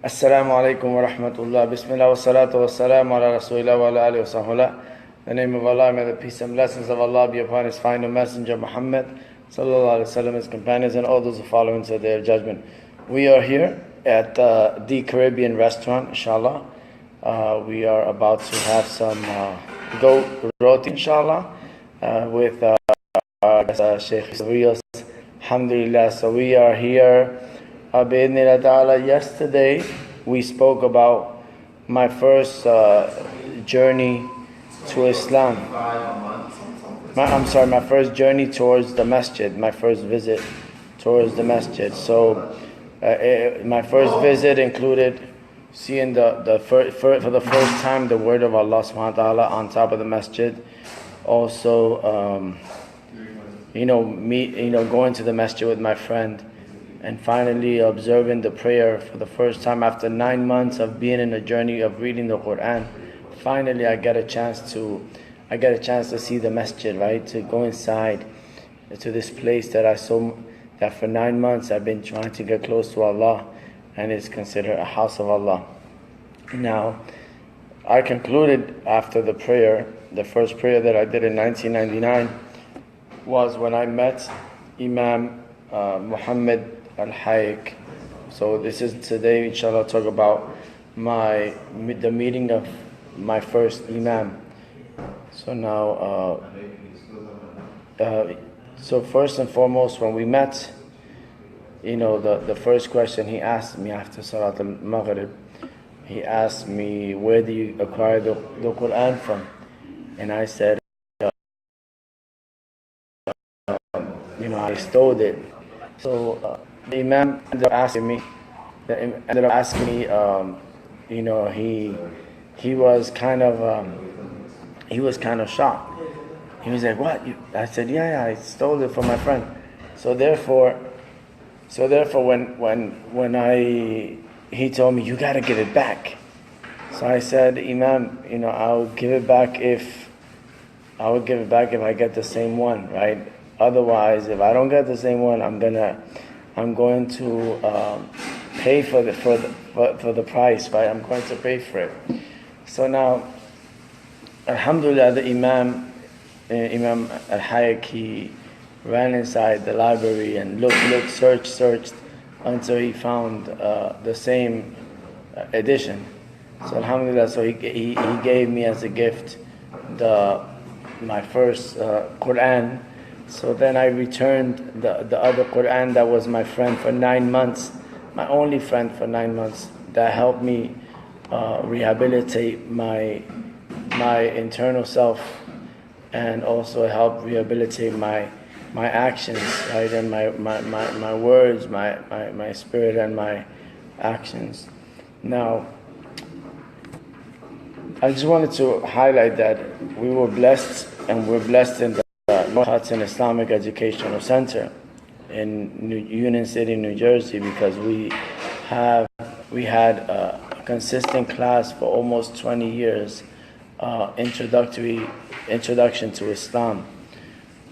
Assalamu alaikum wa rahmatullah. Bismillah wa salatu wa salam ala rasulillah wa ala alihi wa sahbihi. In the name of Allah, may the peace and blessings of Allah be upon His final messenger Muhammad sallallahu alaihi wasallam, his companions, and all those who follow him to the day of judgment. We are here at the Caribbean restaurant, inshallah. We are about to have some goat roti, inshallah, with Sheikh Rios. Alhamdulillah. So we are here. Yesterday we spoke about my first journey to Islam. My first journey towards the masjid, my first visit towards the masjid. So my first visit included seeing for the first time the word of Allah subhanahu wa ta'ala on top of the masjid. Also, going to the masjid with my friend. And finally observing the prayer for the first time after 9 months of being in a journey of reading the Quran. Finally I get a chance to see the masjid, right? To go inside to this place that that for 9 months I've been trying to get close to Allah, and it's considered a house of Allah. Now, I concluded after the prayer, the first prayer that I did in 1999 was when I met Imam Muhammad al-Hayek. So this is today, inshallah, talk about the meeting of my first Imam. So now, so first and foremost, when we met, the first question he asked me after Salat al-Maghrib, he asked me, where do you acquire the Quran from? And I said, I stole it. So the Imam ended up asking me, he was kind of shocked. He was like, what? I said, yeah, I stole it from my friend. So therefore when he told me, you gotta give it back. So I said, Imam, I'll give it back if I get the same one, right? Otherwise, if I don't get the same one, I'm going to pay for the price, right? I'm going to pay for it. So now, alhamdulillah, the Imam al-Hayek, he ran inside the library and looked, searched until he found the same edition. So alhamdulillah, so he gave me as a gift my first Quran. So then I returned the other Quran that was my friend for 9 months, my only friend for 9 months, that helped me rehabilitate my internal self, and also helped rehabilitate my actions, right, and my words, my spirit and my actions. Now, I just wanted to highlight that we were blessed, and we're blessed in the North Hudson Islamic Educational Center in Union City, New Jersey, because we had a consistent class for almost 20 years, introduction to Islam,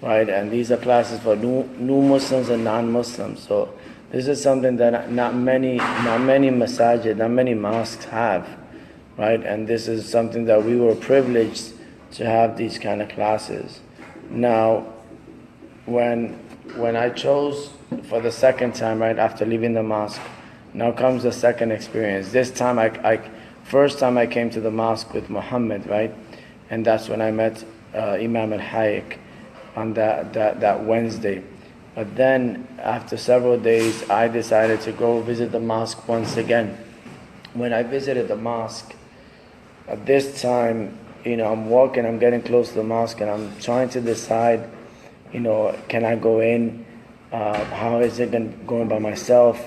right? And these are classes for new Muslims and non-Muslims. So this is something that not many masajid, not many mosques have, right? And this is something that we were privileged to have these kind of classes. Now, when I chose for the second time, right after leaving the mosque, now comes the second experience. This time, first time I came to the mosque with Muhammad, right, and that's when I met Imam al-Hayek on that Wednesday. But then, after several days, I decided to go visit the mosque once again. When I visited the mosque, at this time, I'm walking, I'm getting close to the mosque, and I'm trying to decide, can I go in? How is it going by myself?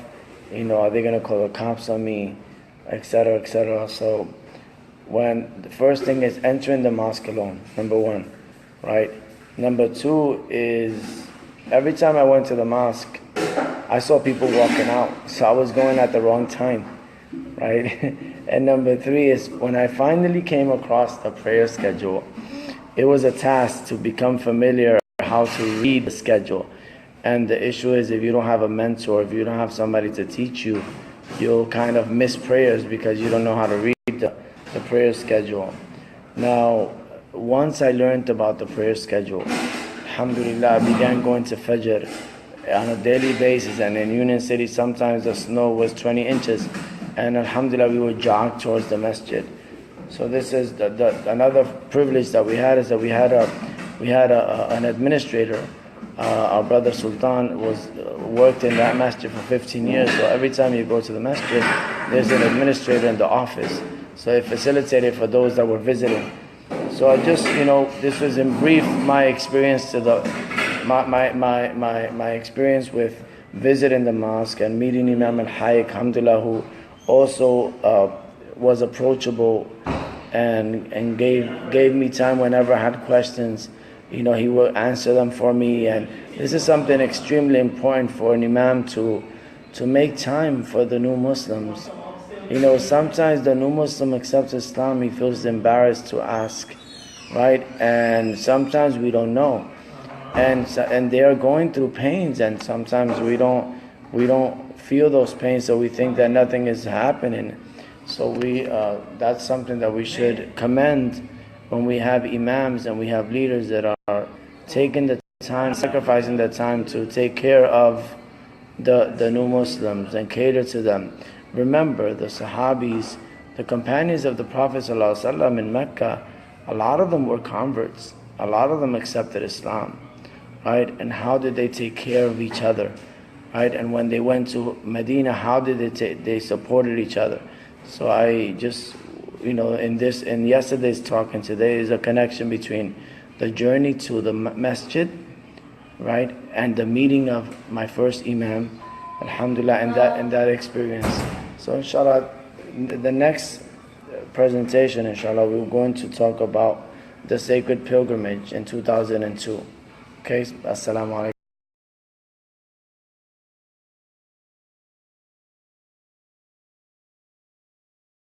Are they going to call the cops on me? Etc., etc. So, when the first thing is entering the mosque alone, number one, right? Number two is, every time I went to the mosque, I saw people walking out, so I was going at the wrong time, right? And number three is, when I finally came across the prayer schedule, it was a task to become familiar how to read the schedule. And the issue is, if you don't have a mentor, if you don't have somebody to teach you you'll kind of miss prayers because you don't know how to read the prayer schedule. Now, once I learned about the prayer schedule, alhamdulillah, I began going to Fajr on a daily basis, and in Union City sometimes the snow was 20 inches, and alhamdulillah we would jog towards the masjid. So this is another privilege that we had, is that we had an administrator. Our brother Sultan worked in that masjid for 15 years, so every time you go to the masjid, there's an administrator in the office. So it facilitated for those that were visiting. So I just, this was in brief my experience my experience with visiting the mosque and meeting Imam al-Hayy, alhamdulillah, who also was approachable and gave me time whenever I had questions. He would answer them for me, and this is something extremely important for an Imam to make time for the new Muslims. Sometimes the new Muslim accepts Islam, he feels embarrassed to ask, right? And sometimes we don't know, and they are going through pains, and sometimes we don't feel those pains, so we think that nothing is happening. So that's something that we should commend when we have imams and we have leaders that are taking the time, sacrificing the time to take care of the new Muslims and cater to them. Remember, the Sahabis, the companions of the Prophet ﷺ in Mecca, a lot of them were converts. A lot of them accepted Islam, right? And how did they take care of each other, right? And when they went to Medina, how did they supported each other? So I just, in yesterday's talk and today is a connection between the journey to the masjid, right, and the meeting of my first Imam, alhamdulillah, and that experience. So inshallah, the next presentation, inshallah, we're going to talk about the sacred pilgrimage in 2002. Okay, assalamu alaikum.